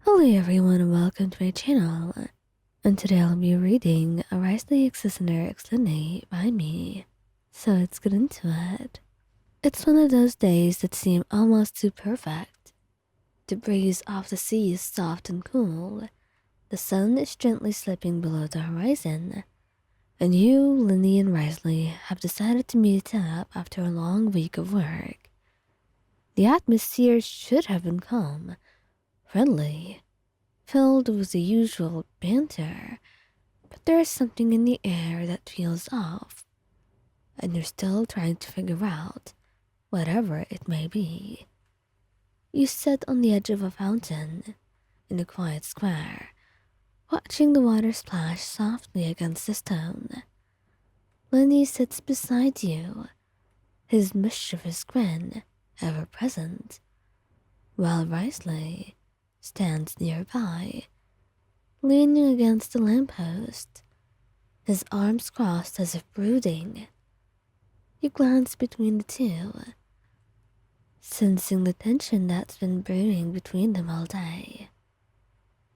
Hello everyone and welcome to my channel. And today I'll be reading a Wriothesley Listener X Lyney by me. So let's get into it. It's one of those days that seem almost too perfect. The breeze off the sea is soft and cool. The sun is gently slipping below the horizon. And you, Lyney and Wriothesley have decided to meet up after a long week of work. The atmosphere should have been calm, friendly, filled with the usual banter, but there is something in the air that feels off, and you're still trying to figure out whatever it may be. You sit on the edge of a fountain in a quiet square, watching the water splash softly against the stone. Lyney sits beside you, his mischievous grin ever present, while Wriothesley stands nearby, leaning against the lamppost, his arms crossed as if brooding. You glance between the two, sensing the tension that's been brewing between them all day.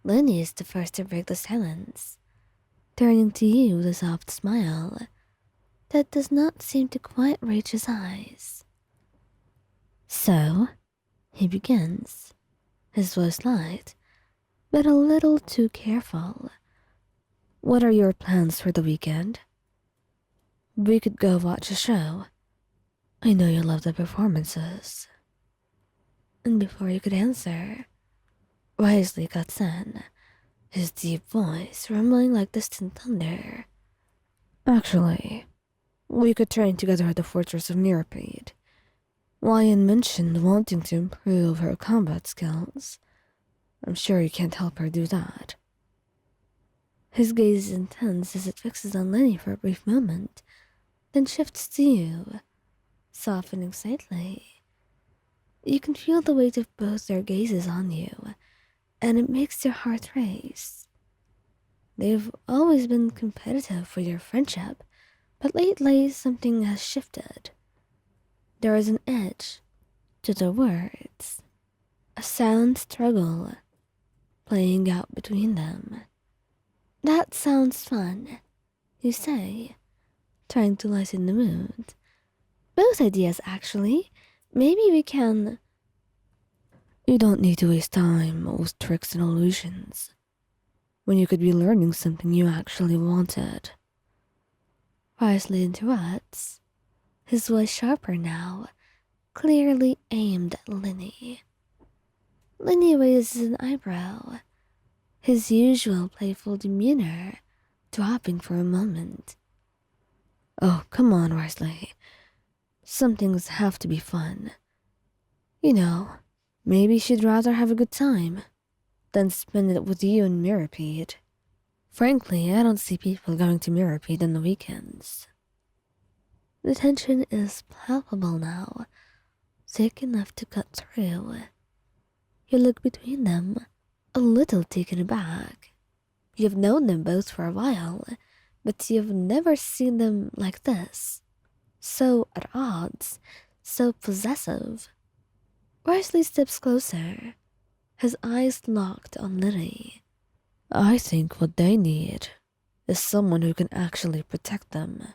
Lyney is the first to break the silence, turning to you with a soft smile that does not seem to quite reach his eyes. So, he begins, his voice light, but a little too careful. What are your plans for the weekend? We could go watch a show. I know you love the performances. And before you could answer, Wriothesley cuts in, his deep voice rumbling like distant thunder. Actually, we could train together at the Fortress of Mirapede. Lion mentioned wanting to improve her combat skills. I'm sure you can't help her do that. His gaze is intense as it fixes on Lyney for a brief moment, then shifts to you, softening slightly. You can feel the weight of both their gazes on you, and it makes your heart race. They've always been competitive for your friendship, but lately something has shifted. There is an edge to the words, a silent struggle playing out between them. That sounds fun, you say, trying to lighten the mood. Both ideas, actually. Maybe we can. You don't need to waste time with tricks and illusions when you could be learning something you actually wanted. Wriothesley interrupts, his voice sharper now, clearly aimed at Lyney. Lyney raises an eyebrow, his usual playful demeanor dropping for a moment. Oh, come on, Wriothesley. Some things have to be fun. You know, maybe she'd rather have a good time than spend it with you in Mirapede. Frankly, I don't see people going to Mirapede on the weekends. The tension is palpable now, thick enough to cut through. You look between them, a little taken aback. You've known them both for a while, but you've never seen them like this. So at odds, so possessive. Wriothesley steps closer, his eyes locked on Lyney. I think what they need is someone who can actually protect them.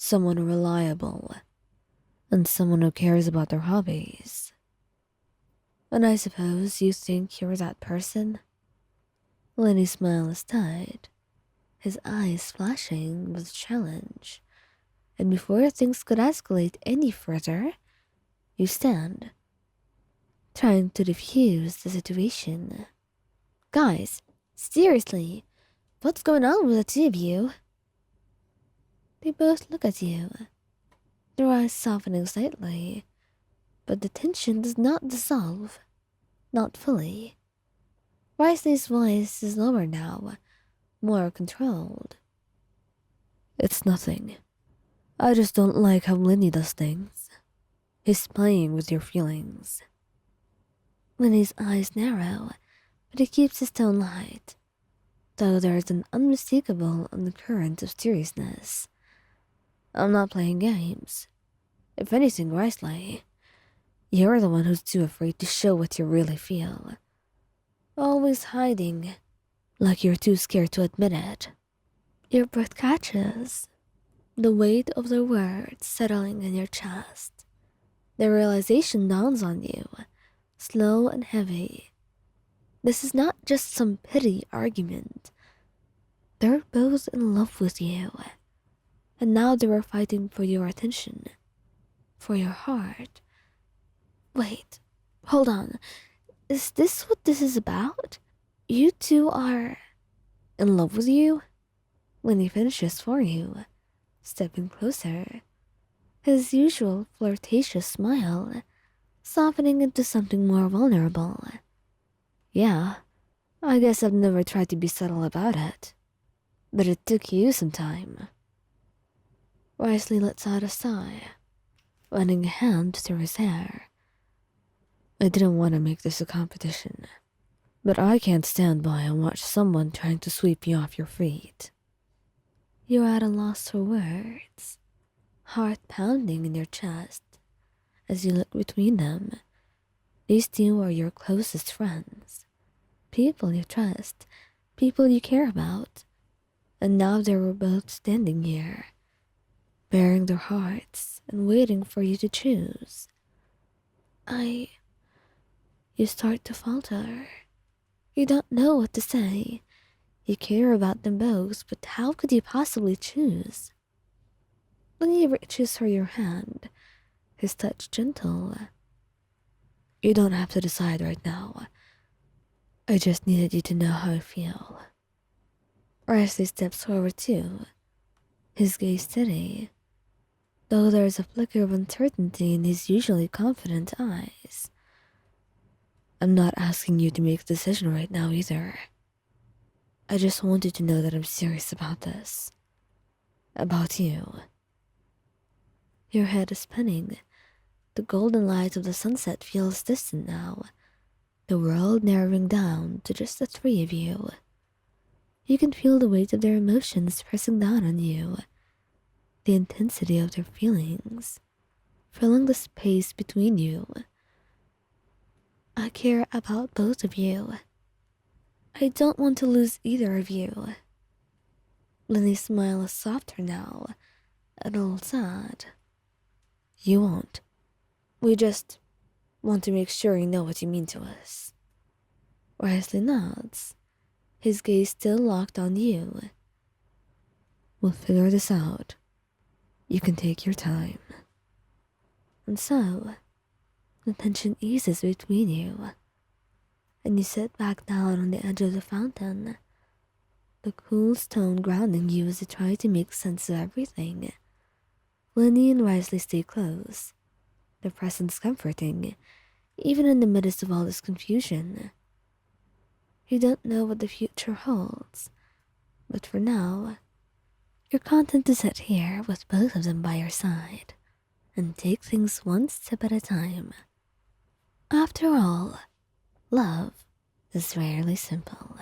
Someone reliable, and someone who cares about their hobbies. And I suppose you think you're that person? Lyney's smile is tight, his eyes flashing with challenge, and before things could escalate any further, you stand, trying to defuse the situation. Guys, seriously, what's going on with the two of you? They both look at you, their eyes softening slightly, but the tension does not dissolve, not fully. Wriothesley's voice is lower now, more controlled. It's nothing. I just don't like how Lyney does things. He's playing with your feelings. Lyney's eyes narrow, but he keeps his tone light, though there is an unmistakable undercurrent of seriousness. I'm not playing games. If anything, Wriothesley, you're the one who's too afraid to show what you really feel. always hiding, like you're too scared to admit it. Your breath catches, the weight of their words settling in your chest. The realization dawns on you, slow and heavy. This is not just some petty argument. They're both in love with you, and now they are fighting for your attention, for your heart. Wait, hold on. Is this what this is about? You two are in love with you? When he finishes for you, stepping closer, his usual flirtatious smile softening into something more vulnerable. Yeah, I guess I've never tried to be subtle about it, but it took you some time. Wriothesley lets out a sigh, running a hand through his hair. I didn't want to make this a competition, but I can't stand by and watch someone trying to sweep you off your feet. You're at a loss for words, heart pounding in your chest as you look between them. These two are your closest friends, people you trust, people you care about, and now they were both standing here, baring their hearts and waiting for you to choose. You start to falter. You don't know what to say. You care about them both, but how could you possibly choose? When he reaches for your hand, his touch gentle. You don't have to decide right now. I just needed you to know how I feel. Wriothesley steps forward too, his gaze steady, though there is a flicker of uncertainty in his usually confident eyes. I'm not asking you to make a decision right now either. I just wanted to know that I'm serious about this. About you. Your head is spinning. The golden light of the sunset feels distant now, the world narrowing down to just the three of you. You can feel the weight of their emotions pressing down on you, the intensity of their feelings, filling the space between you. I care about both of you. I don't want to lose either of you. Lyney's smile is softer now, a little sad. You won't. We just want to make sure you know what you mean to us. Wriothesley nods, his gaze still locked on you. We'll figure this out. You can take your time. And so, the tension eases between you, and you sit back down on the edge of the fountain, the cool stone grounding you as you try to make sense of everything. Lyney and Wriothesley stay close, their presence comforting, even in the midst of all this confusion. You don't know what the future holds, but for now, you're content to sit here with both of them by your side and take things one step at a time. After all, love is rarely simple.